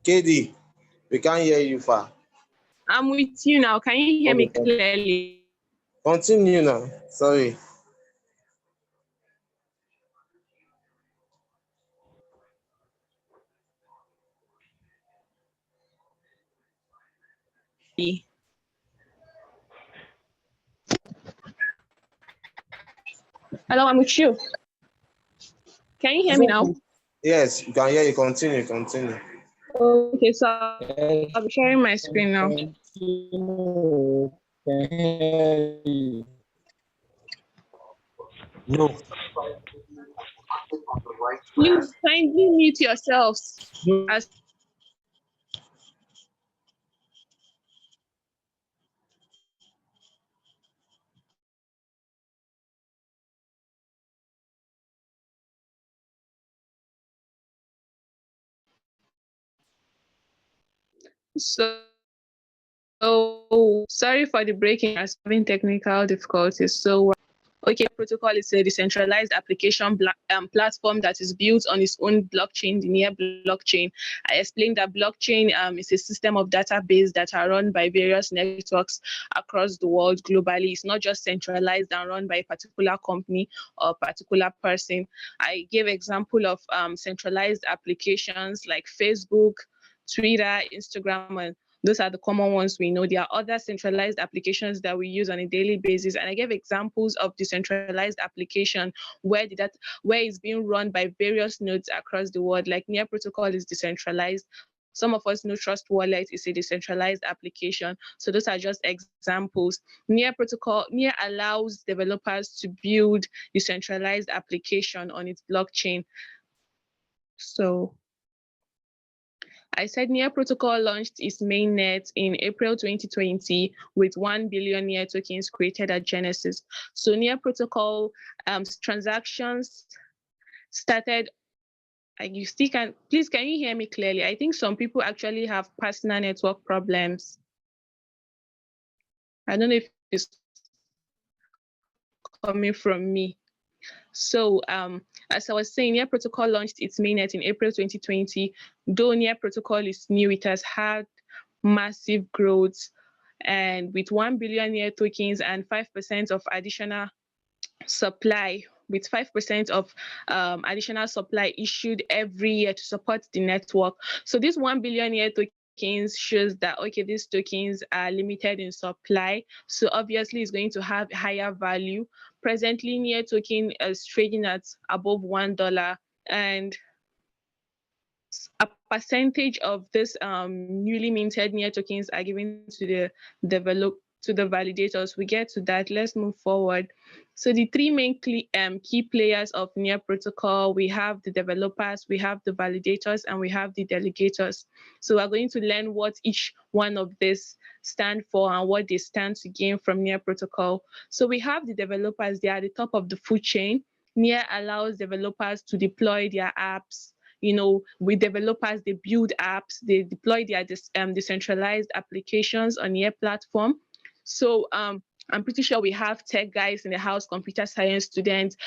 KD, we can't hear you far. I'm with you now. Can you hear me Okay, clearly? continue now. Sorry. Hello, I'm with you. Can you I hear me said, now? yes, you can hear you. Continue, continue. Okay, so I'll be sharing my screen now. No. Please kindly mute yourselves. As so sorry for the breaking. I was having technical difficulties. So OK Protocol is a decentralized application platform that is built on its own blockchain, the Near blockchain. I explained that blockchain is a system of database that are run by various networks across the world globally. It's not just centralized and run by a particular company or particular person. I gave example of centralized applications like Facebook, Twitter, Instagram, and those are the common ones we know. There are other centralized applications that we use on a daily basis. And I gave examples of decentralized application where it's being run by various nodes across the world. Like Near Protocol is decentralized. Some of us know Trust Wallet is a decentralized application. So those are just examples. Near allows developers to build decentralized application on its blockchain. So I said Near Protocol launched its mainnet in April 2020 with 1 billion Near tokens created at Genesis. So Near Protocol transactions started. You still can, please, can you hear me clearly? I think some people actually have personal network problems. I don't know if it's coming from me. So as I was saying, Near Protocol launched its mainnet in April 2020. Though Near Protocol is new, it has had massive growth, and with 1 billion Near tokens and 5% of additional supply, with 5% of additional supply issued every year to support the network. So this 1 billion Near tokens shows that, okay, these tokens are limited in supply, so obviously it's going to have higher value. Presently, Near token is trading at above $1, and a percentage of this newly minted Near tokens are given to the validators. We get to that. Let's move forward. So the three main key players of Near Protocol, we have the developers, we have the validators, and we have the delegators. So we're going to learn what each one of these stand for and what they stand to gain from Near Protocol. So we have the developers. They are at the top of the food chain. Near allows developers to deploy their apps. With developers, they build apps, they deploy their decentralized applications on Near platform. So I'm pretty sure we have tech guys in the house, computer science students,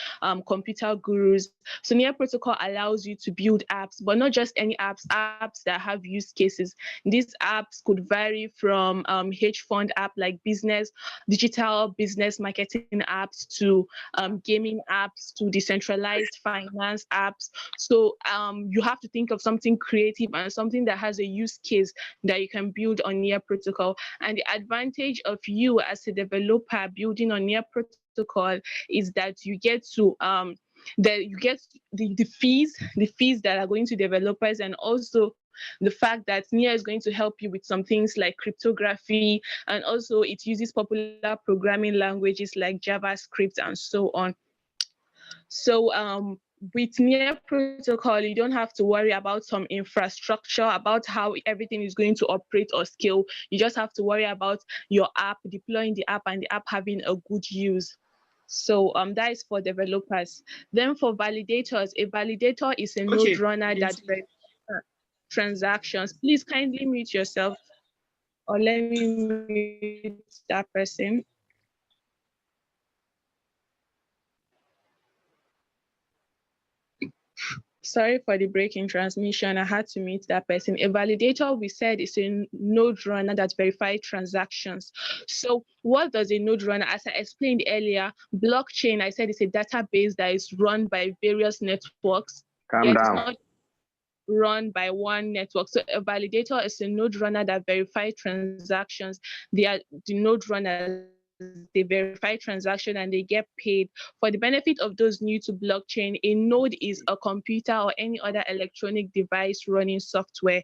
computer gurus. So Near Protocol allows you to build apps, but not just any apps that have use cases. These apps could vary from hedge fund app like digital business marketing apps to gaming apps to decentralized finance apps. So you have to think of something creative and something that has a use case that you can build on Near Protocol. And the advantage of you as a developer building on Near Protocol is that you get to you get the fees that are going to developers, and also the fact that Near is going to help you with some things like cryptography, and also it uses popular programming languages like JavaScript and so on. So with Near Protocol, you don't have to worry about some infrastructure, about how everything is going to operate or scale. You just have to worry about your app, deploying the app, and the app having a good use. So that is for developers. Then for validators, a validator is a node Okay. runner that transactions. Please kindly mute yourself, or let me mute that person. So Sorry for the break in transmission. I had to meet that person. A validator, we said, is a node runner that verifies transactions. So what does a node runner? As I explained earlier, blockchain, I said, it's a database that is run by various networks. Calm Yet it's down. not run by one network. So a validator is a node runner that verifies transactions. They are the node runners. They verify transaction and they get paid. For the benefit of those new to blockchain, a node is a computer or any other electronic device running software.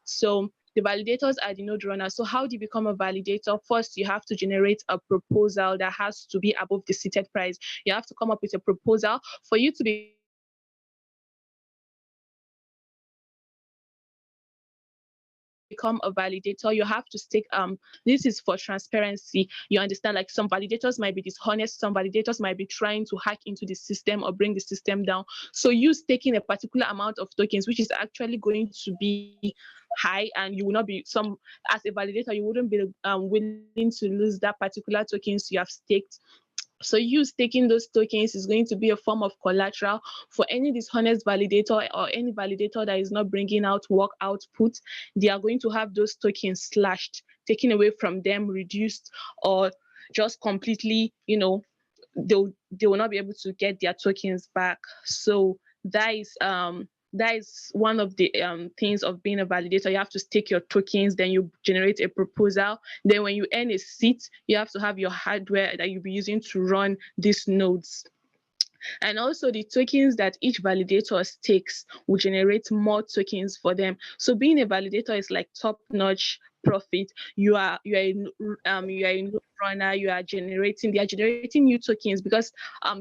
So the validators are the node runners. So how do you become a validator? First, you have to generate a proposal that has to be above the seated price. You have to come up with a proposal. For you to become a validator, you have to stake this is for transparency. You understand, like some validators might be dishonest, some validators might be trying to hack into the system or bring the system down. So you staking a particular amount of tokens, which is actually going to be high, and you will not be some as a validator, you wouldn't be willing to lose that particular tokens you have staked. So you staking those tokens is going to be a form of collateral for any dishonest validator or any validator that is not bringing out work output. They are going to have those tokens slashed, taken away from them, reduced, or just completely, they will not be able to get their tokens back. So that is one of the things of being a validator. You have to stake your tokens, then you generate a proposal. Then when you earn a seat, you have to have your hardware that you'll be using to run these nodes. And also the tokens that each validator stakes will generate more tokens for them. So being a validator is like top-notch profit. You are a node runner. They are generating new tokens because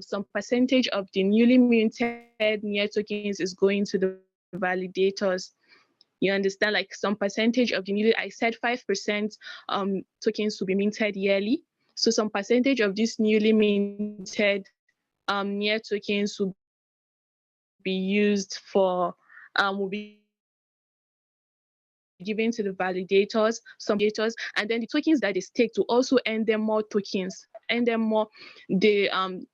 some percentage of the newly minted Near tokens is going to the validators. You understand, like some percentage of the newly, I said 5% tokens will be minted yearly. So some percentage of this newly minted Near tokens will be used for will be given to the validators, some validators, and then the tokens that they stake to also earn them more tokens, earn them more. The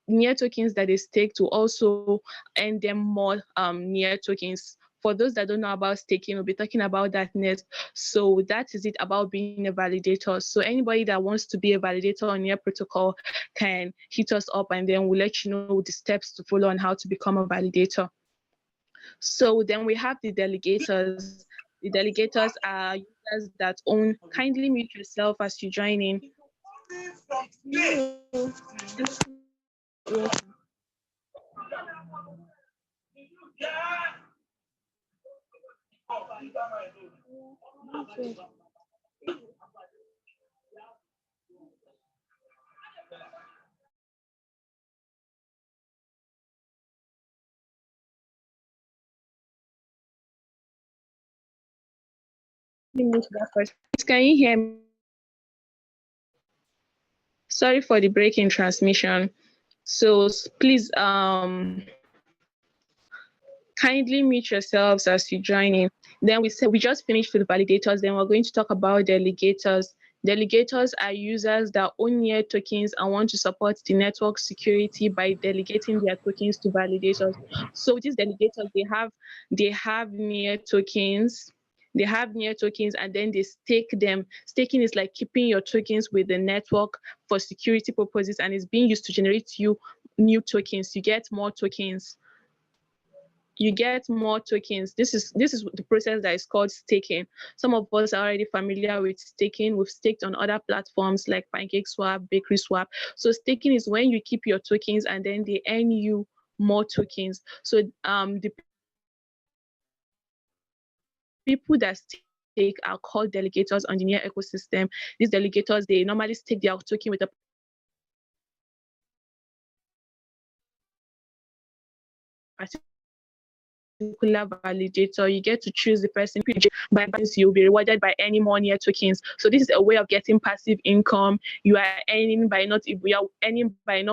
Near tokens that they stake to also earn them more Near tokens. For those that don't know about staking, we'll be talking about that next. So that is it about being a validator. So anybody that wants to be a validator on Near Protocol can hit us up, and then we'll let you know the steps to follow on how to become a validator. So then we have the delegators. The delegators are users that own. Kindly mute yourself as you join in. Can you hear me? Sorry for the break in transmission. So please kindly mute yourselves as you join in. Then we said we just finished with validators. Then we're going to talk about delegators. Delegators are users that own Near tokens and want to support the network security by delegating their tokens to validators. So these delegators, they have Near tokens. They have Near tokens and then they stake them. Staking is like keeping your tokens with the network for security purposes, and it's being used to generate you new tokens. You get more tokens. This is the process that is called staking. Some of us are already familiar with staking. We've staked on other platforms like PancakeSwap, BakerySwap. So staking is when you keep your tokens and then they earn you more tokens. So the people that stake are called delegators on the Near ecosystem. These delegators, they normally stake their token with a particular validator. You get to choose the person by you'll be rewarded by any more Near tokens. So this is a way of getting passive income. You are earning by not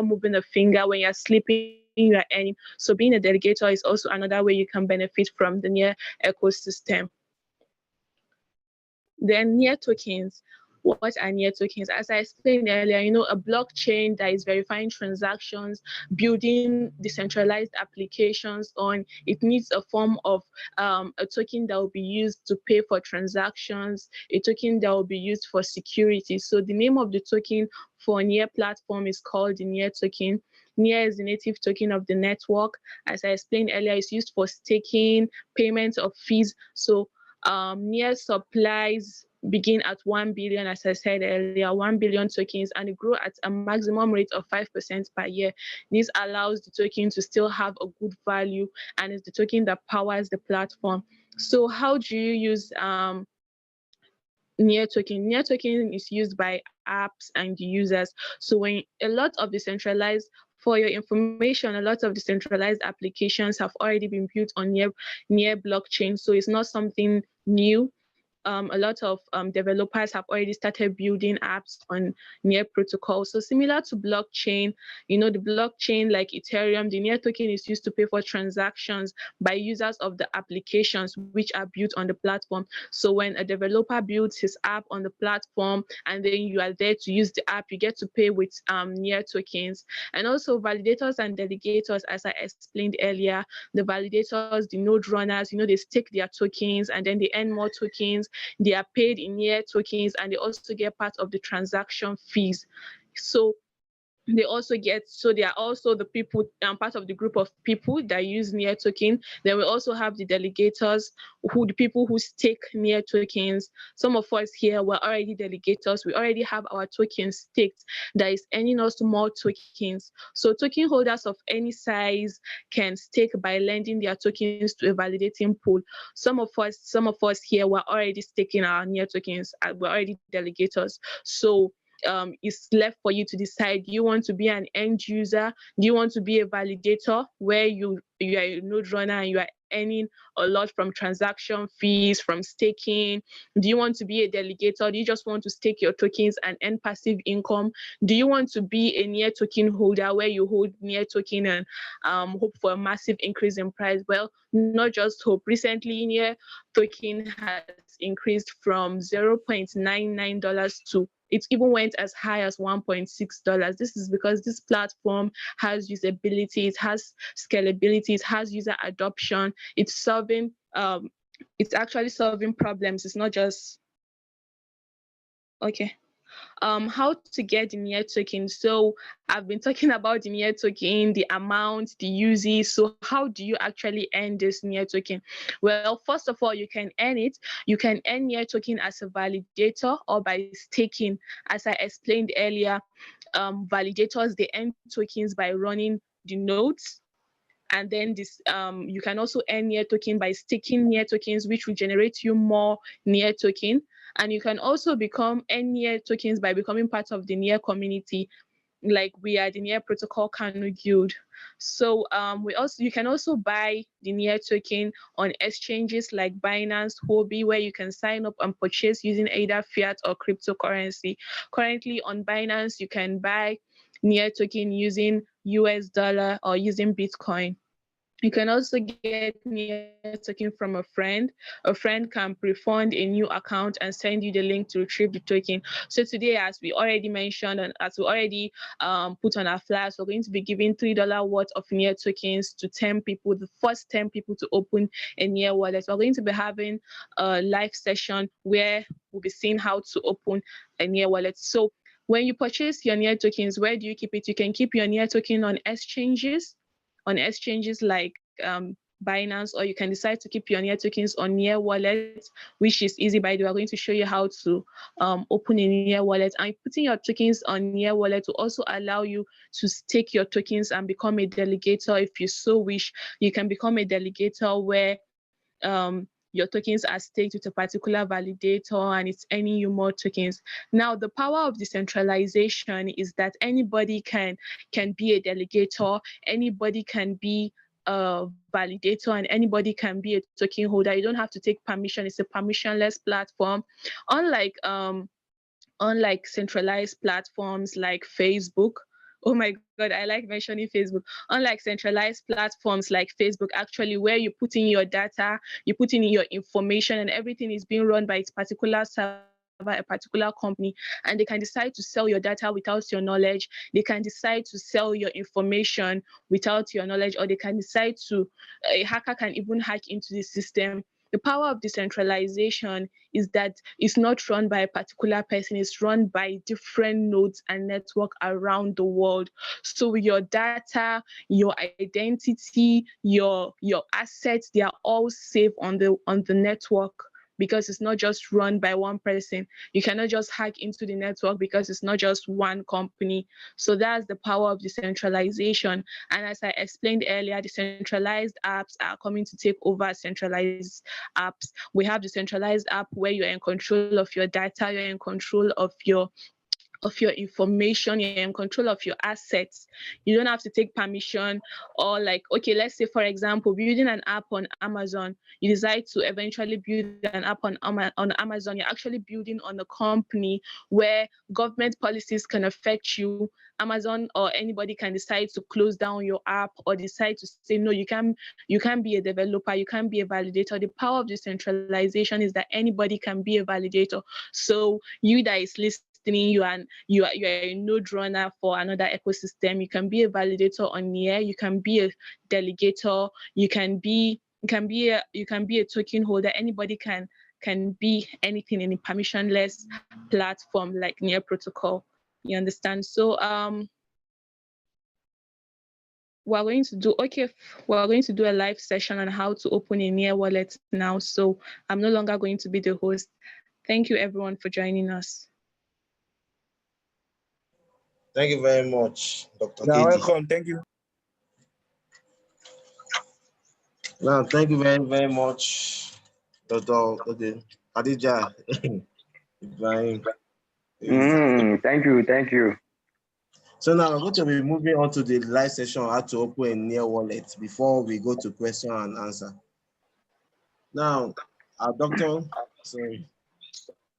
moving a finger. When you're sleeping, you are earning. So being a delegator is also another way you can benefit from the Near ecosystem. Then Near tokens. what are near tokens? As I explained earlier, a blockchain that is verifying transactions, building decentralized applications on, it needs a form of a token that will be used to pay for transactions, a token that will be used for security. So the name of the token for Near platform is called the Near token. Near is the native token of the network. As I explained earlier, it's used for staking, payment of fees. So Near supplies begin at 1 billion, as I said earlier, 1 billion tokens, and it grow at a maximum rate of 5% per year. This allows the token to still have a good value, and it's the token that powers the platform. So how do you use Near token? Near token is used by apps and users. So when a lot of decentralized, for your information, a lot of decentralized applications have already been built on near blockchain. So it's not something new. A lot of developers have already started building apps on Near Protocol. So similar to blockchain, the blockchain like Ethereum, the Near token is used to pay for transactions by users of the applications which are built on the platform. So when a developer builds his app on the platform and then you are there to use the app, you get to pay with Near tokens. And also validators and delegators, as I explained earlier, the validators, the node runners, they stake their tokens and then they earn more tokens. They are paid in Near tokens, and they also get part of the transaction fees. So they are also the people, part of the group of people that use Near token. Then we also have the delegators, the people who stake Near tokens. Some of us here were already delegators. We already have our tokens staked that is earning us more tokens. So token holders of any size can stake by lending their tokens to a validating pool. Some of us here were already staking our Near tokens. We're already delegators. So it's left for you to decide. Do you want to be an end user? Do you want to be a validator where you are a node runner and you are earning a lot from transaction fees, from staking? Do you want to be a delegator? Do you just want to stake your tokens and earn passive income? Do you want to be a Near token holder where you hold Near token and hope for a massive increase in price? Well, not just hope. Recently, Near token has increased from $0.99 to it even went as high as $1.6. This is because this platform has usability, it has scalability, it has user adoption. It's actually solving problems. It's not just okay. How to get the Near token. So I've been talking about the Near token, the amount, the uses. So how do you actually earn this Near token? Well, first of all, you can earn it. You can earn Near token as a validator or by staking. As I explained earlier, validators, they earn tokens by running the nodes. And then you can also earn Near token by staking Near tokens, which will generate you more Near token. And you can also earn Near tokens by becoming part of the Near community, like we are the Near Protocol Kano Guild. So you can also buy the Near token on exchanges like Binance, Huobi, where you can sign up and purchase using either fiat or cryptocurrency. Currently on Binance, you can buy Near token using US dollar or using Bitcoin. You can also get Near token from a friend. A friend can pre-fund a new account and send you the link to retrieve the token. So today, as we already mentioned and as we already put on our flyers, we're going to be giving $3 worth of Near tokens to 10 people, the first 10 people to open a Near wallet. We're going to be having a live session where we'll be seeing how to open a Near wallet. So when you purchase your Near tokens, where do you keep it? You can keep your Near token on exchanges like Binance, or you can decide to keep your Near tokens on Near wallet, which is easy. By the way, we're going to show you how to open a Near wallet. And putting your tokens on Near wallet will also allow you to stake your tokens and become a delegator. If you so wish, you can become a delegator where your tokens are staked with a particular validator and it's earning you more tokens. Now, the power of decentralization is that anybody can be a delegator, anybody can be a validator, and anybody can be a token holder. You don't have to take permission. It's a permissionless platform. Unlike centralized platforms like Facebook. Oh my God, I like mentioning Facebook. Unlike centralized platforms like Facebook, actually, where you put in your data, you put in your information, and everything is being run by its particular server, a particular company, and they can decide to sell your data without your knowledge. They can decide to sell your information without your knowledge, or they can decide to, a hacker can even hack into the system. The power of decentralization is that it's not run by a particular person, it's run by different nodes and network around the world. So your data, your identity, your assets, they are all safe on the network, because it's not just run by one person. You cannot just hack into the network because it's not just one company. So that's the power of decentralization. And as I explained earlier, decentralized apps are coming to take over centralized apps. We have decentralized app where you're in control of your data, you're in control of your information, you're in control of your assets. You don't have to take permission, or like, okay, let's say for example, building an app on Amazon, you decide to eventually build an app on Amazon, you're actually building on a company where government policies can affect you. Amazon or anybody can decide to close down your app, or decide to say no, you can't be a developer, you can't be a validator. The power of decentralization is that anybody can be a validator. So you that is listening, you are a node runner for another ecosystem, you can be a validator on Near, you can be a delegator, you can be a token holder. Anybody can be anything in a permissionless platform like Near Protocol. You understand? So we're going to do a live session on how to open a Near wallet now. So I'm no longer going to be the host. Thank you everyone for joining us. Thank you very much, Dr. You're KD. welcome. Thank you. Now, thank you very, very much, Dr. Khadija. Ibrahim. Thank you. Thank you. So now we're going to be moving on to the live session on how to open a Near wallet before we go to question and answer. Now, our doctor, sorry,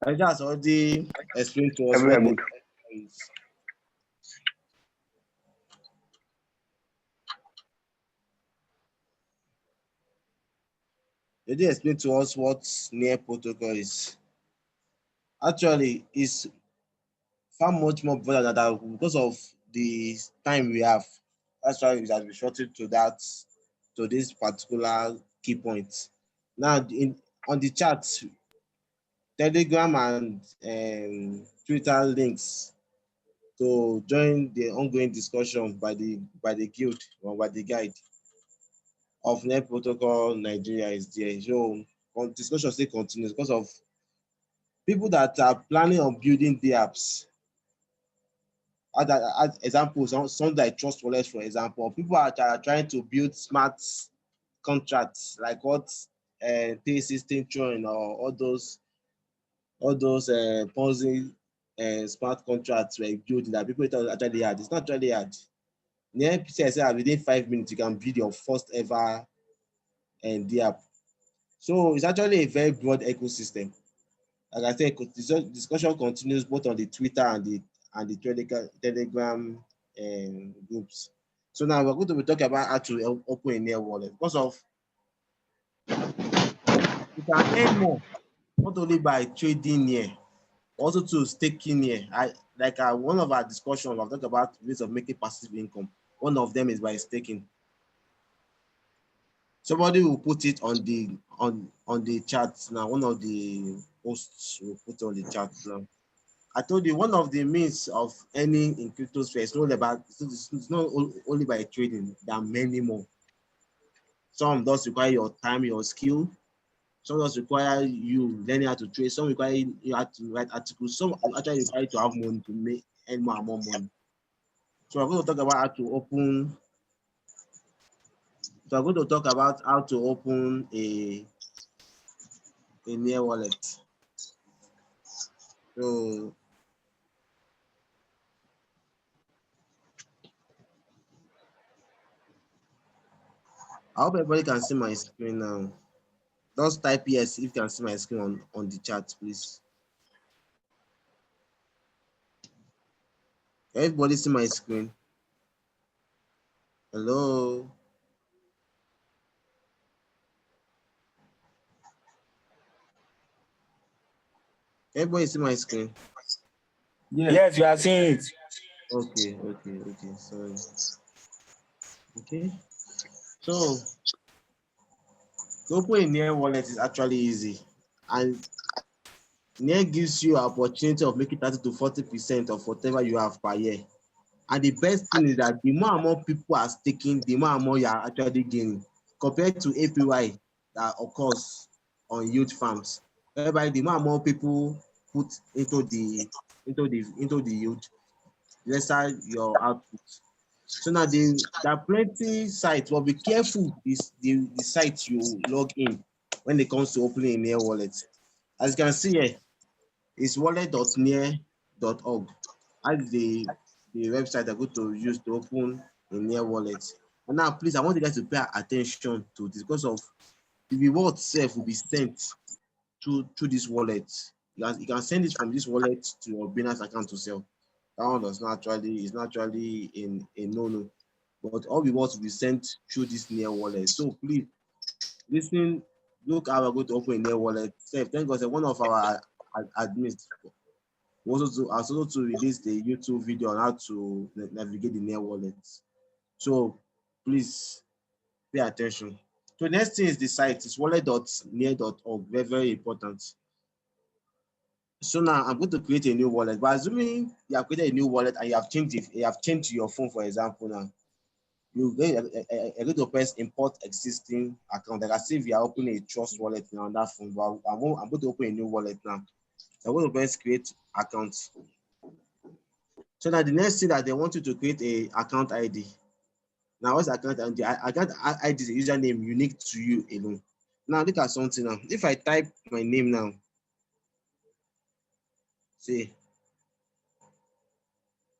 Khadija has already explained to us what Everywhere the good. is. They did explain to us what Near Protocol is. Actually, it's far much more broader than that because of the time we have. That's why we have been shorted to this particular key point. Now, on the chat, Telegram and Twitter links to join the ongoing discussion by the guild or by the guide of Net Protocol Nigeria is there. So discussion still continues because of people that are planning on building the apps. As examples, some that trust wallets, for example, people are trying to build smart contracts like what T-System Tron or all those Ponzi smart contracts were building that people thought actually hard. It's not actually hard. The NPK said within 5 minutes you can build your first ever the app. So it's actually a very broad ecosystem. Like I said, discussion continues both on the Twitter and the Telegram groups. So now we're going to be talking about how to open a Near wallet because of you can earn more not only by trading Near, also to staking Near. One of our discussions, I've talked about ways of making passive income. One of them is by staking. Somebody will put it on the chat now. One of the posts will put on the chat now. I told you one of the means of earning in crypto space it's not only by trading. There are many more. Some does require your time, your skill. Some does require you learning how to trade. Some require you how to write articles. Some actually require you to have money to earn more and more money. So I'm going to talk about how to open. So I'm going to talk about how to open a Near wallet. So I hope everybody can see my screen now. Just type yes if you can see my screen on the chat, please. Everybody see my screen? Hello? Everybody see my screen? Yes, you are seeing it. Okay. Sorry. Okay. So to open a Near wallet is actually easy, and Near gives you an opportunity of making 30 to 40% of whatever you have per year. And the best thing is that the more and more people are staking, the more and more you are actually gaining compared to APY that occurs on yield farms. Whereby the more and more people put into the yield, lesser your output. So now there are plenty sites, but be careful the site you log in when it comes to opening a Near wallet. As you can see here, it's wallet.near.org. That's the website I'm going to use to open a Near wallet. And now, please, I want you guys to pay attention to this because of the reward itself will be sent through this wallet. You can send it from this wallet to your Binance account to sell. That one is not actually in a no. But all rewards will be sent through this Near wallet. So please listen, look how we're going to open a Near wallet. Thank God, one of our admins also to release the YouTube video on how to navigate the Near wallet. So please pay attention. So the next thing is the site. It's wallet.near.org. Very, very important. So now I'm going to create a new wallet. But assuming you have created a new wallet and you have changed your phone, for example, now you're going to press import existing account. Like I see if you are opening a trust wallet now on that phone, but I'm going to open a new wallet now. I'm going to press create account. So now the next thing that they want you to create a account ID. Now what's account ID? Account ID is a username unique to you alone. Now look at something now. If I type my name now, say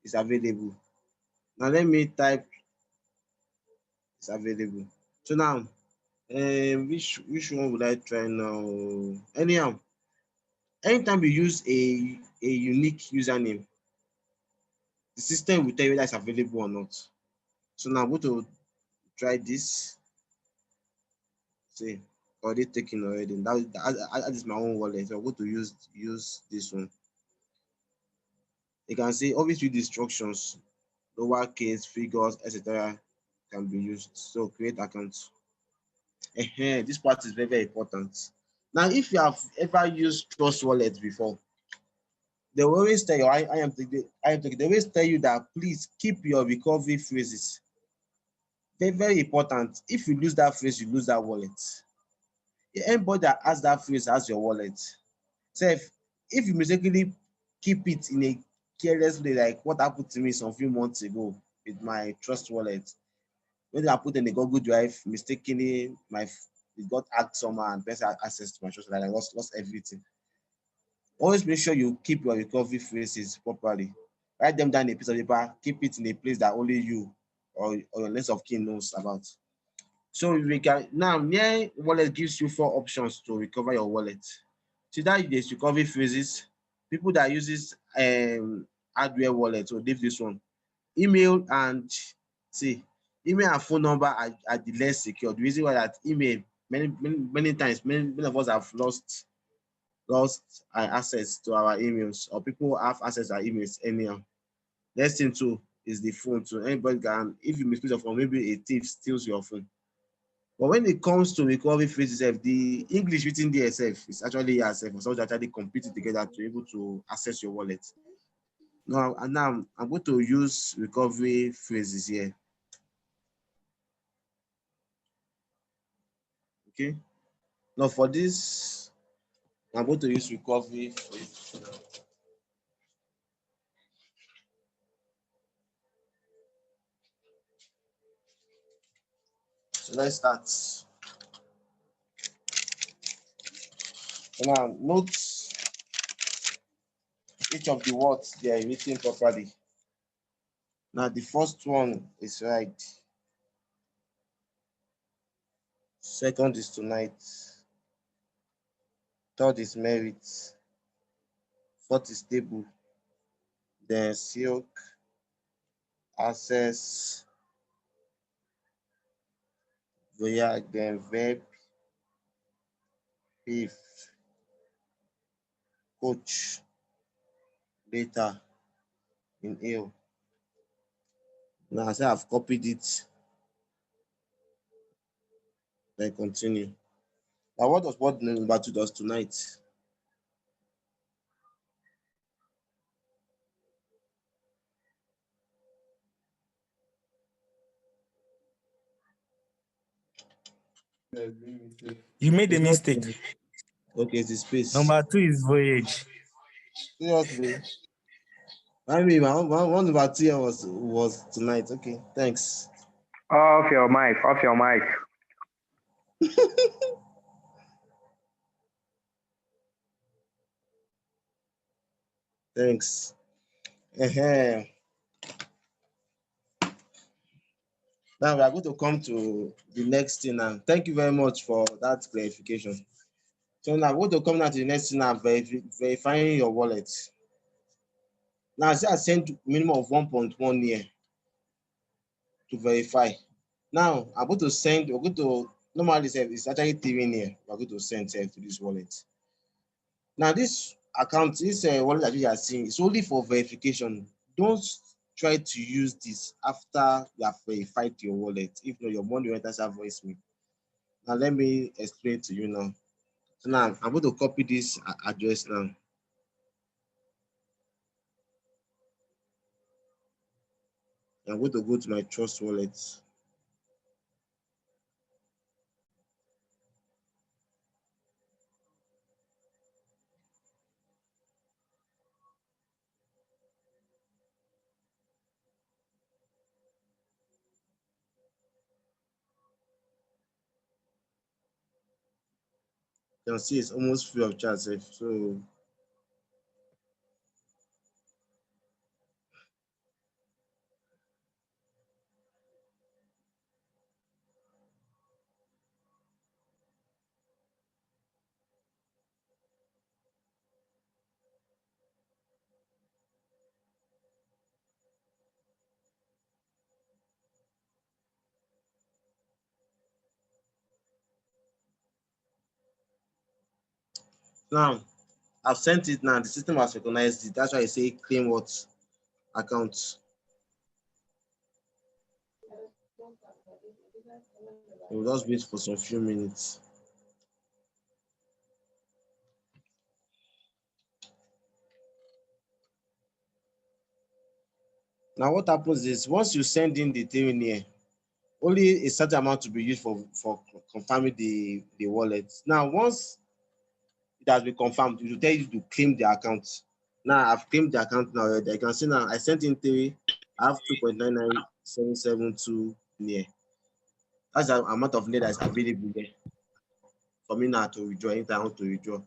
it's available. Now let me type it's available. So now which one would I try now? Anyhow, anytime you use a unique username, the system will tell you that it's available or not. So now I'm going to try this. See, already taken already. That is my own wallet. So I'm going to use this one. You can see always read the instructions, lowercase, figures, etc. can be used. So create account. This part is very, very important. Now, if you have ever used Trust Wallet before, they will always tell you, they always tell you that please keep your recovery phrases. Very, very important. If you lose that phrase, you lose that wallet. Anybody that has that phrase has your wallet. So if you mistakenly keep it in a careless way, like what happened to me some few months ago with my Trust Wallet, when I put in the Google Drive, mistakenly it got hacked somehow and person had access to my Trust Wallet. I lost everything. Always make sure you keep your recovery phrases properly. Write them down in a piece of paper. Keep it in a place that only you or your next of kin knows about. So we can now Near wallet gives you 4 options to recover your wallet. So that there's recovery phrases. People that uses hardware wallet will leave this one. Email and see email and phone number are the less secure. The reason why that email many times many of us have lost access to our emails, or people have access to our emails anyhow. Next thing too is the phone too. Anybody can, if you misplace your phone, maybe a thief steals your phone. But when it comes to recovery phrases, the English written there itself is actually yourself for someone to actually compete it together to be able to access your wallet. Now I'm going to use recovery phrases here. Okay. Now for this, I'm going to use recovery phrase. So let's start. So now note each of the words they are written properly. Now the first one is right. Second is tonight. Third is merit. Fourth is stable. Then silk, access, voyage, then verb, if, coach later in AO. Now I say I've copied it, then continue. Now what does what number 2 does tonight? You made a It's not mistake. okay, it's the space. Number 2 is voyage. Seriously. I mean, one number 2 here was tonight. Okay, thanks. Off your mic. Off your mic. Thanks. Now we are going to come to the next thing now. Thank you very much for that clarification. So now we're going to come now to the next thing now, verifying your wallet. Now I say I sent minimum of 1.1 year to verify. Now I'm going to send, we're going to normally say it's actually 3 year. We're going to send to this wallet. Now this account, this wallet that you are seeing, it's only for verification. Don't try to use this after you have verified your wallet. If not, your money will enter voicemail. Now let me explain to you now. So now I'm going to copy this address now. I'm going to go to my Trust wallet. You can see it's almost free of charge. So now I've sent it now. The system has recognized it. That's why I say claim what account. We'll just wait for some few minutes. Now what happens is once you send in the thing here, only a certain amount to be used for confirming the wallet. Now once it has been confirmed, it will tell you to claim the account. Now I've claimed the account now already. I can see now I sent in 3, I have 2.99772 near. That's the amount of near that's available there for me now to withdraw anytime I want to withdraw.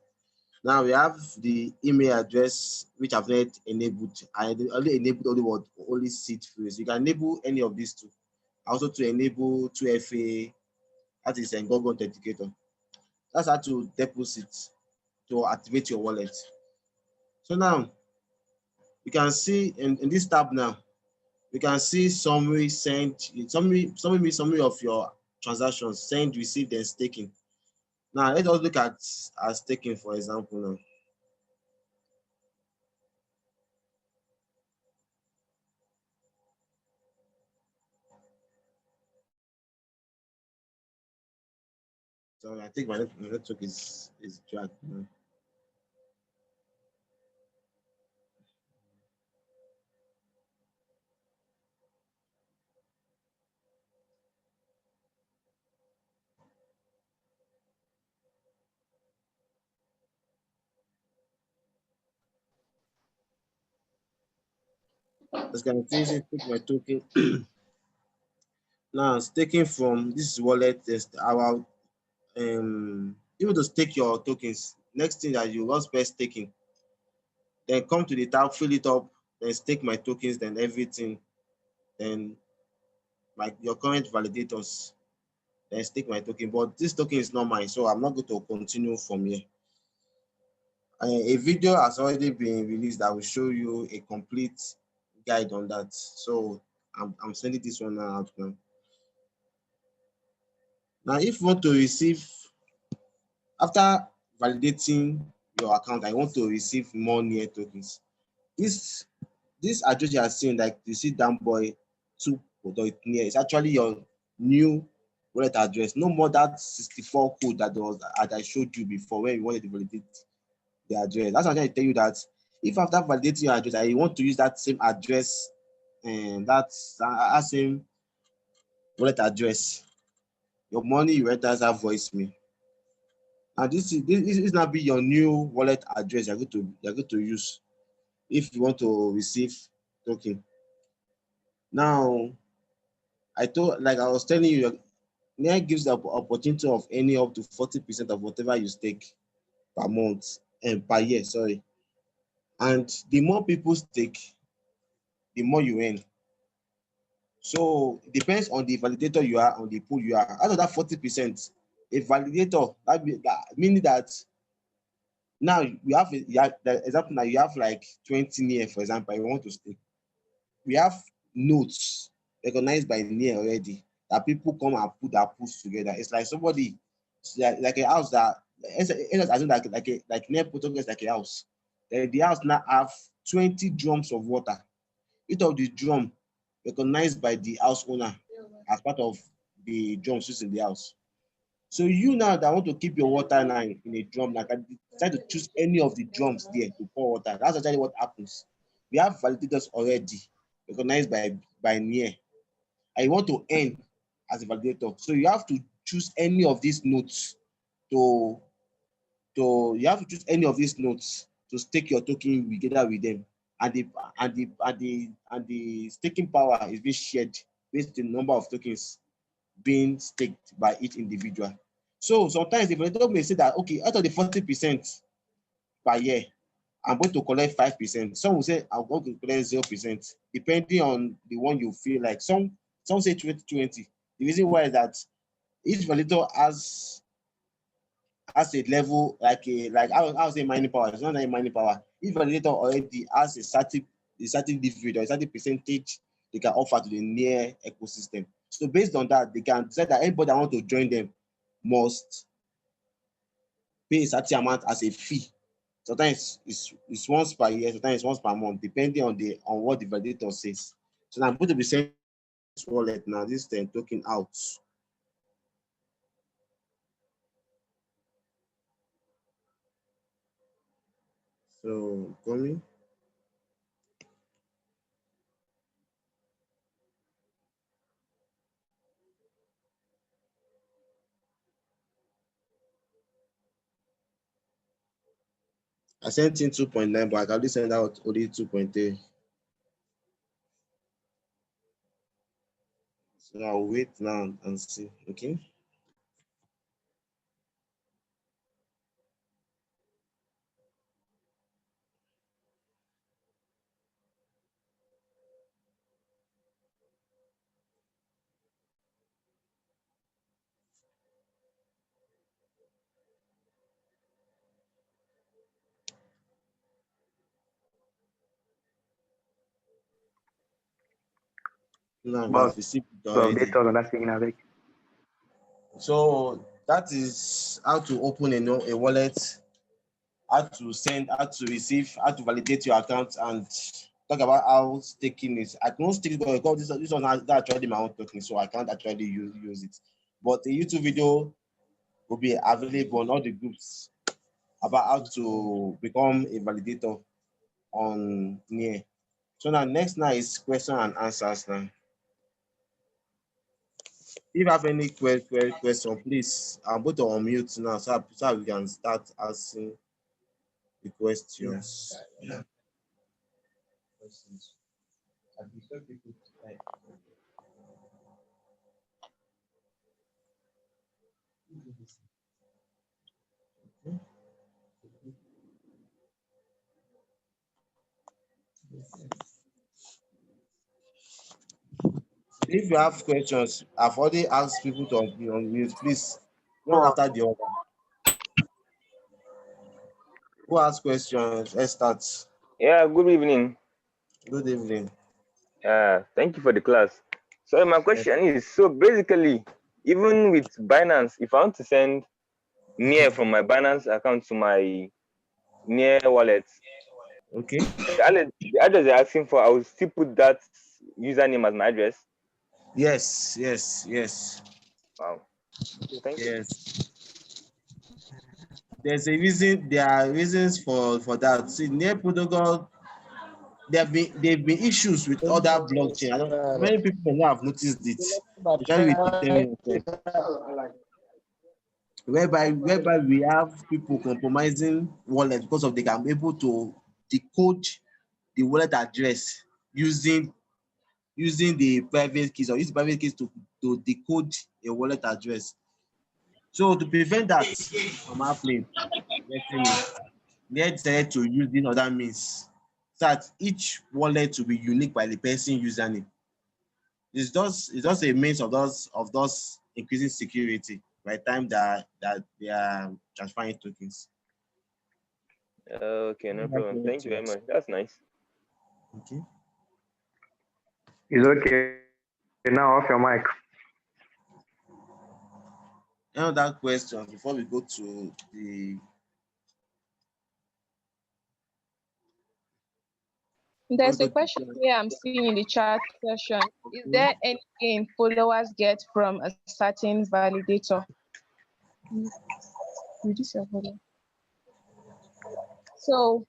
Now we have the email address which I've not enabled. I only enabled only seed fields. You can enable any of these two. Also to enable 2FA, that is a Google Authenticator. That's how to deposit, to activate your wallet. So now you can see in this tab now, you can see summary, send, summary of your transactions, send, received, and staking. Now let's just look at staking, for example now. So I think my network is dragged now. As can finish it, take my token. Now staking from this wallet is our able to stake your tokens. Next thing that you want best staking, then come to the tab, fill it up, then stake my tokens, then everything, then like your current validators, then stake my token. But this token is not mine, so I'm not going to continue from here. A video has already been released that will show you a complete guide on that. So I'm sending this one out now. Now, if you want to receive, after validating your account and you want to receive more near tokens, this address you are seeing, like you see down boy 2 near, is actually your new wallet address. No more that 64 code that I showed you before when you wanted to validate the address. That's why I'm trying to tell you that if after validating your address and you want to use that same address and that same wallet address, your money you enter that voice me. And this is now be your new wallet address you're going to use if you want to receive token. Now, like I was telling you, NIA gives the opportunity of earning up to 40% of whatever you stake per month and per year, sorry. And the more people stake, the more you earn. So it depends on the validator you are, on the pool you are. Out of that 40%, a validator, meaning that now you have the example now you have like 20 NIA, for example, you want to stake. We have notes recognized by NIA already that people come and put their pools together. It's like somebody, it's like a house that, like Near Protocol is like a house. The house now have 20 drums of water. Each of the drum recognized by the house owner as part of the drums used in the house. So you now that want to keep your water now in a drum, like try to choose any of the drums there to pour water. That's actually what happens. We have validators already recognized by NIA. I want to earn as a validator. So you have to choose any of these nodes to stake your token together with them. And the staking power is being shared based on the number of tokens being staked by each individual. So sometimes the validator may say that, okay, out of the 40% per year, I'm going to collect 5%. Some will say I'm going to collect 0%, depending on the one you feel like. Some say 20-20. The reason why is that each validator has a level, like I would say mining power. It's not like mining power. Each validator already has a certain dividend or a certain percentage they can offer to the NIA ecosystem. So based on that, they can decide that anybody that want to join them must pay a certain amount as a fee. Sometimes it's once per year, sometimes it's once per month, depending on what the validator says. So now I'm going to be sending this wallet now, this token out. So coming. I sent in 2.9, but I can only send out only 2.3. So I'll wait now and see. Okay. Now I Boss, have received it to already. update us on that thing, Avec. So that is how to open a wallet, how to receive, how to validate your account, and talk about how staking is. I can't stake it because this one has actually my own token, so I can't actually use it. But the YouTube video will be available on all the groups about how to become a validator on NIA. So now next now is question and answers now. If you have any question, please, I'm going to unmute now so we can start asking the questions. Yeah. If you have questions, I've already asked people to be unmute. Please, one after the other. Who has questions? Let's start. Yeah, good evening. Good evening. Thank you for the class. So my question is, so basically, even with Binance, if I want to send NIA from my Binance account to my Near wallet. Okay. The address they're asking for, I will still put that username as my address. Yes, yes, yes, Wow. Okay, thank you. yes. There's a reason. There are reasons for that. See, Near Protocol, there have been issues with other blockchain. I don't. Many people may not have noticed it, especially with Ethereum, whereby we have people compromising wallet because of they can be able to decode the wallet address using the private keys, or use the private keys to decode a wallet address. So to prevent that from happening, they decided to use these other means so that each wallet will be unique by the person username. It's just a means of those increasing security by the time that they are transferring tokens. Okay, no problem. Thank you very much. That's nice. Okay. It's okay. Now off your mic. Any other questions before we go to the There's a question here I'm seeing in the chat session. Is there any gain followers get from a certain validator? Reduce your volume. So,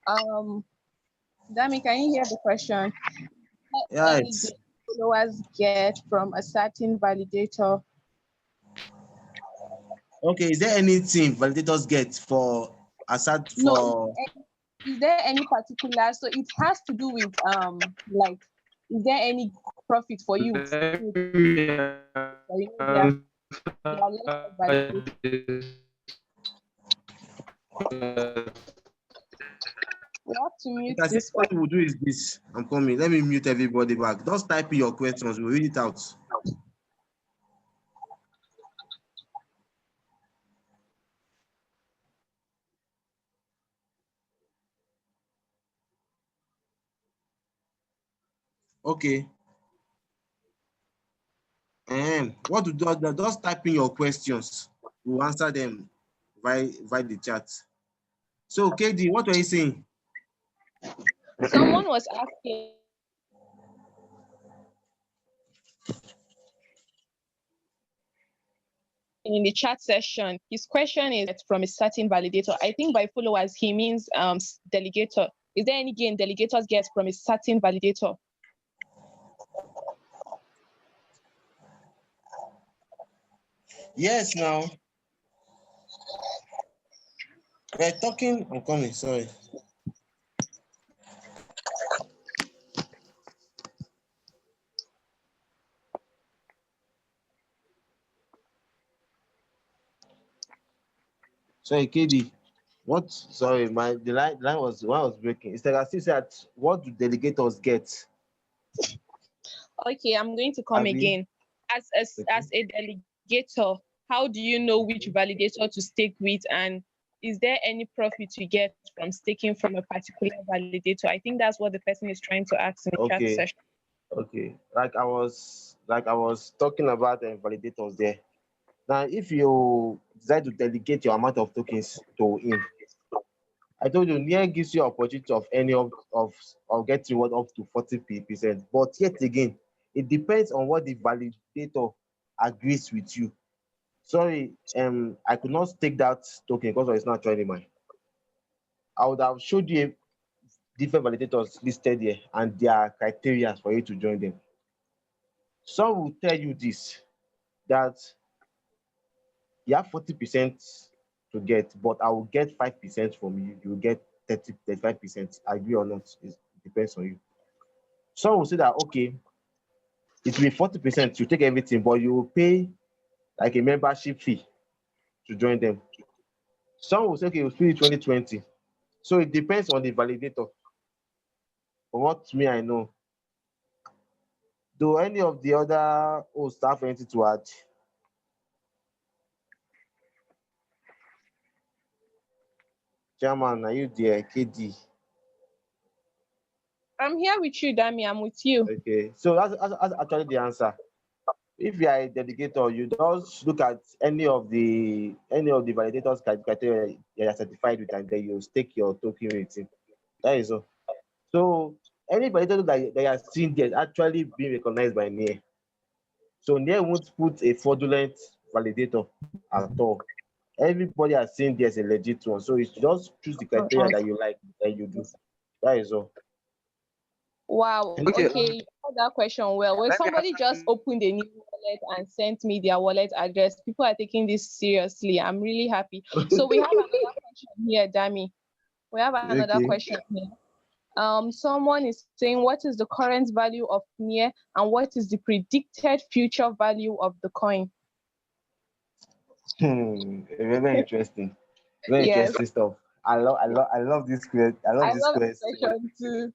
Dami, can you hear the question? Yeah, Any gain followers get from a certain validator? okay. Is there anything validators get for aside No, for is there any particular? So it has to do with like, is there any profit for you? There are lots of validators. We have to mute I think this what one. we'll do is this. I'm coming. Let me mute everybody back. Just type in your questions. We'll read it out. Okay. What to do? Just type in your questions. We'll answer them via the chat. So, KD, what were you saying? Someone was asking in the chat session, his question is from a certain validator. I think by followers, he means delegator. Is there any gain delegators get from a certain validator? Yes, now. We're talking. I'm coming. Sorry. Sorry, KD. What? Sorry, the line was breaking. It's like I still said, what do delegators get? Okay, I'm going to come again. As a delegator, how do you know which validator to stake with, and is there any profit you get from staking from a particular validator? I think that's what the person is trying to ask in the chat Okay. session. Okay. Like I was talking about validators there. Now, if you decide to delegate your amount of tokens to him, I told you, Near gives you opportunity of any of getting reward up to 40%. But yet again, it depends on what the validator agrees with you. Sorry, I could not take that token because it's not actually mine. I would have showed you different validators listed here and their criteria for you to join them. Some will tell you this, that you have 40% to get, but I will get 5% from you. You will get 35%. Agree or not, it depends on you. Some will say that, okay, it will be 40%, you take everything, but you will pay like a membership fee to join them. Some will say, okay, you'll pay 2020. So it depends on the validator. From what me I know. Do any of the other hosts have anything to add? Chairman, are you there? KD. I'm here with you, Dami. I'm with you. Okay. So that's actually the answer. If you are a dedicator, you just look at any of the validators criteria you are certified with, and then you stake your token with it. That is all. So any validator that you are seeing there is actually being recognized by NIR. So NIR won't put a fraudulent validator at all. Everybody has seen there's a legit one. So it's just choose the criteria that you like and you do. That is all. Wow. And Okay, Okay, you answered that question well. When let me somebody just opened a new wallet and sent me their wallet address, people are taking this seriously. I'm really happy. So we have another question here, Dami. We have another okay. question here. Someone is saying, what is the current value of NIR and what is the predicted future value of the coin? Very interesting. Very Yes, interesting stuff. I love this question. I love I this love this question. question too.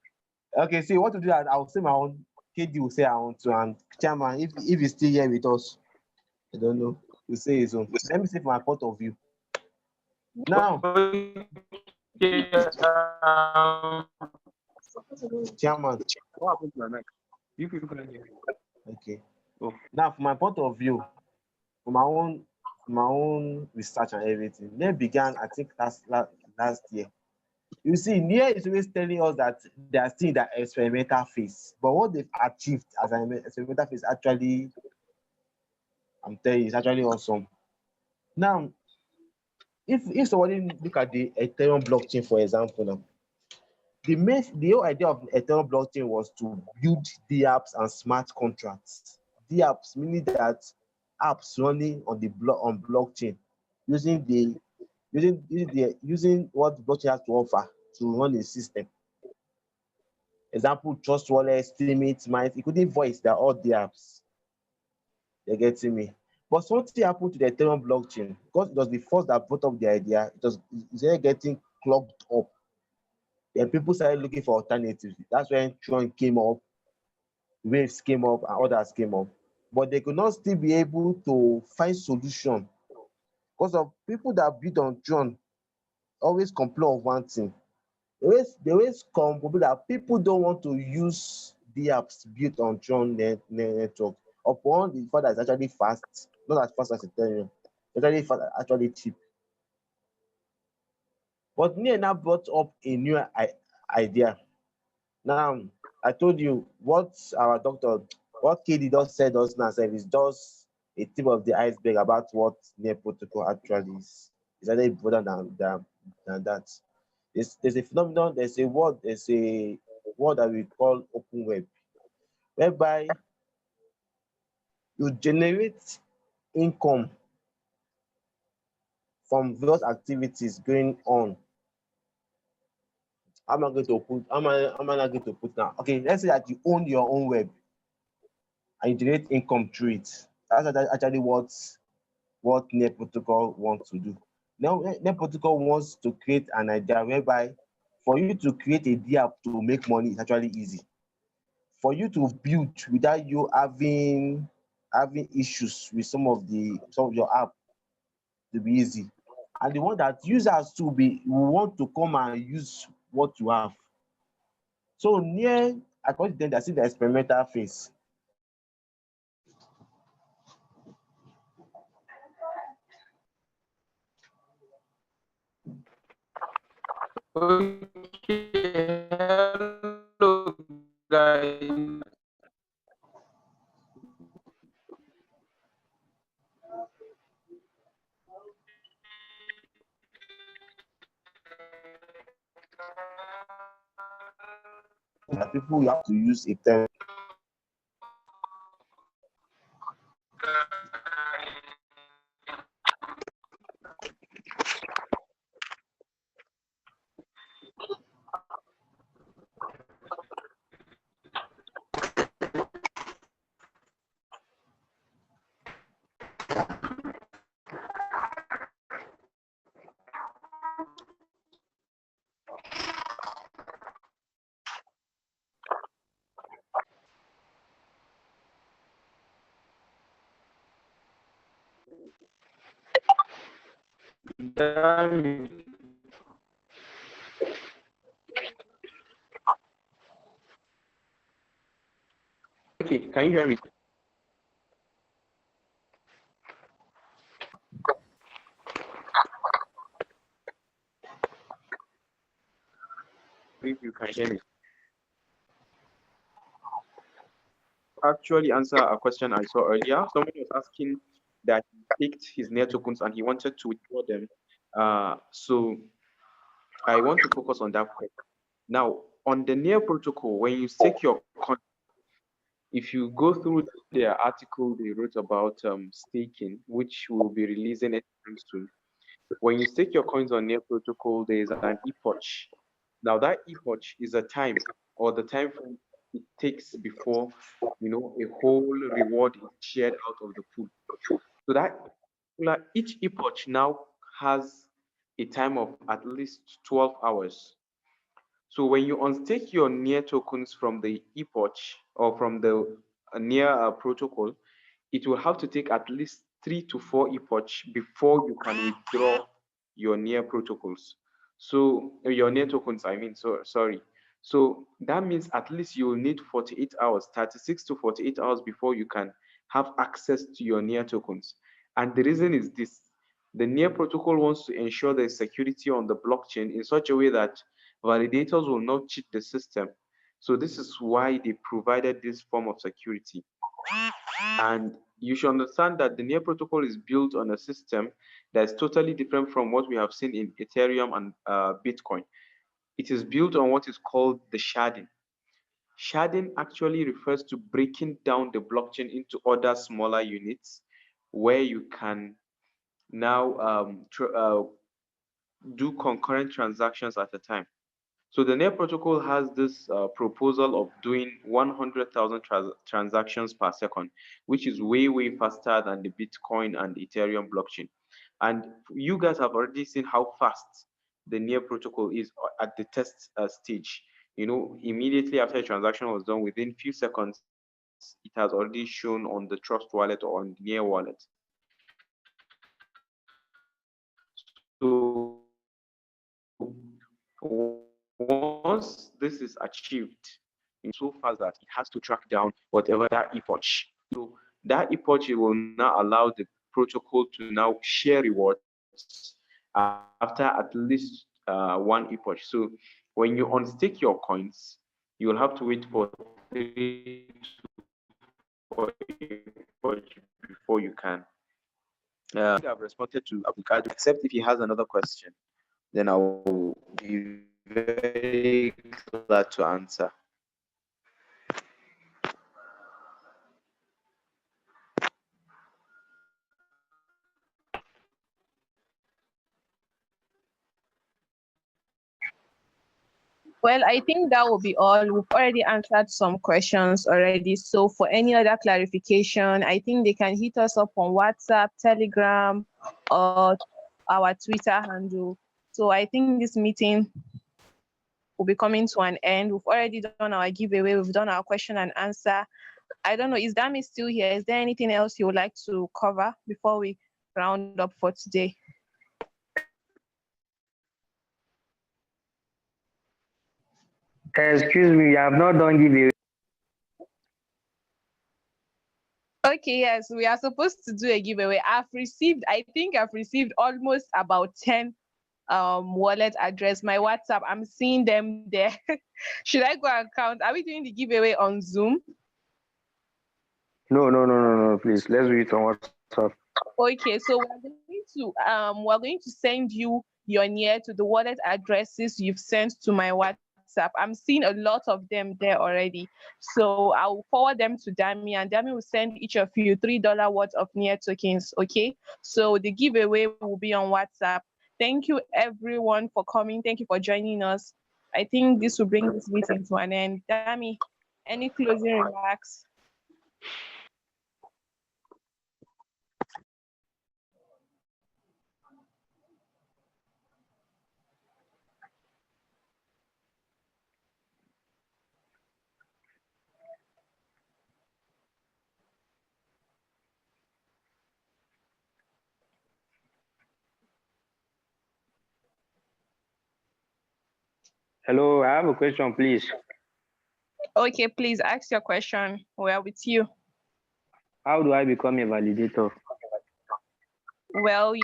Okay, see what to do that I'll say my own. KD will say I want to, and chairman, if he's still here with us, I don't know. We'll say his own. Let me say from my point of view. Now, okay, chairman, what happened to my mic? You people couldn't hear me. okay. Oh, Now, from my point of view, from my own research and everything, NER began, I think, last year. You see, NER is always telling us that they are still in the experimental phase, but what they've achieved as an experimental phase actually, I'm telling you, it's actually awesome. Now, if somebody look at the Ethereum blockchain, for example, now, the whole idea of Ethereum blockchain was to build DApps and smart contracts. DApps meaning that apps running on the on blockchain using the using what the blockchain has to offer to run a system. Example, Trust Wallet, Steemit, Mint, including Voice, they're all DApps. You're getting me? But something happened to the Ethereum blockchain because it was the first that brought up the idea. It started getting clogged up. Then people started looking for alternatives. That's when Tron came up, Waves came up, and others came up. But they could not still be able to find solution because of people that build on Tron always complain of one thing. They always complain that people don't want to use the apps built on Tron network upon the fact that it's actually fast, not as fast as Ethereum. It's actually fast, actually cheap. But Nia now brought up a new idea. Now, I told you what KD just said us now sef is just a tip of the iceberg about what Near Protocol actually is. It's actually broader than that. There's a phenomenon, there's a word that we call open web, whereby you generate income from various activities going on. How am I not going to put now? Okay, let's say that you own your own web and you generate income through it. That's actually what Net Protocol wants to do. Now, Net Protocol wants to create an idea whereby for you to create a DApp to make money is actually easy. For you to build without you having issues with some of your app to be easy. And the one that users to be will want to come and use what you have. So near according to them, they're still the experimental phase. okay. Hello, guys. That people will have to use a term. Damn. Okay, can you hear me? if you can hear me. Actually answer a question I saw earlier. Someone was asking that he picked his near tokens and he wanted to withdraw them. So I want to focus on that question. Now, on the near protocol, when you stake your coin, if you go through their article they wrote about staking, which will be releasing anytime soon. When you stake your coins on near protocol, there is an epoch. Now that epoch is a time or the time frame it takes before a whole reward is shared out of the pool. So that each epoch now has a time of at least 12 hours. So when you unstake your near tokens from the epoch or from the near protocol, it will have to take at least 3 to 4 epochs before you can withdraw your near protocols. So your near tokens, I mean, so sorry. So that means at least you will need 48 hours, 36 to 48 hours before you can have access to your near tokens. And the reason is this: the near protocol wants to ensure there's security on the blockchain in such a way that validators will not cheat the system. So this is why they provided this form of security. And you should understand that the Near protocol is built on a system that's totally different from what we have seen in Ethereum and Bitcoin. It is built on what is called the sharding. Sharding actually refers to breaking down the blockchain into other smaller units where you can now do concurrent transactions at a time. So the Near protocol has this proposal of doing 100,000 transactions per second, which is way, way faster than the Bitcoin and Ethereum blockchain. And you guys have already seen how fast the Near protocol is at the test stage. Immediately after a transaction was done, within few seconds, it has already shown on the Trust wallet or on the Near wallet. So once this is achieved, so fast that it has to track down whatever that epoch. So that epoch will now allow the protocol to now share rewards after at least one epoch. So when you unstake your coins, you will have to wait for 3 to 4 epoch before you can. I think I've responded to Abdulkadir, except if he has another question, then I will be very glad to answer. Well, I think that will be all. We've already answered some questions already. So for any other clarification, I think they can hit us up on WhatsApp, Telegram, or our Twitter handle. So I think this meeting will be coming to an end. We've already done our giveaway. We've done our question and answer. I don't know, is Dami still here? Is there anything else you would like to cover before we round up for today? Excuse me, you have not done giveaway. Okay, yes, we are supposed to do a giveaway. I think I've received almost about 10 wallet address. My WhatsApp, I'm seeing them there. Should I go and count? Are we doing the giveaway on Zoom? No, please. Let's do it on WhatsApp. Okay, so we're going to send you your near to the wallet addresses you've sent to my WhatsApp. I'm seeing a lot of them there already. So I'll forward them to Dami, and Dami will send each of you $3 worth of near tokens. Okay. So the giveaway will be on WhatsApp. Thank you everyone for coming. Thank you for joining us. I think this will bring this meeting to an end. Dami, any closing remarks? Hello, I have a question, please. Okay, please ask your question. We are with you. How do I become a validator? Well,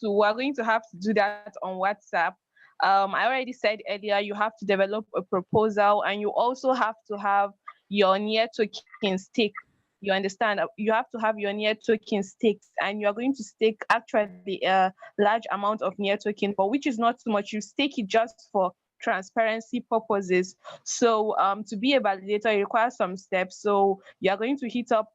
we're going to have to do that on WhatsApp. I already said earlier, you have to develop a proposal, and you also have to have your near token stake. You understand? You have to have your near token staked, and you are going to stake actually a large amount of near token, for which is not too much. You stake it just for transparency purposes. So to be a validator, it requires some steps. So you are going to hit up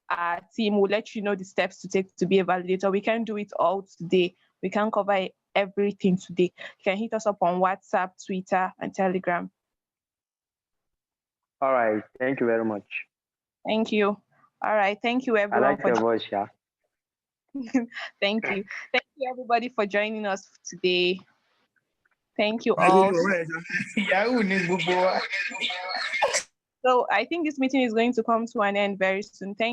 our team. We'll let you know the steps to take to be a validator. We can't do it all today. We can't cover everything today. You can hit us up on WhatsApp, Twitter, and Telegram. All right. Thank you very much. Thank you. All right. Thank you, I everyone. like your voice, yeah. Thank you. Thank you, everybody, for joining us today. Thank you I all. didn't know where- Yeah, who needs Bobo? So I think this meeting is going to come to an end very soon. Thank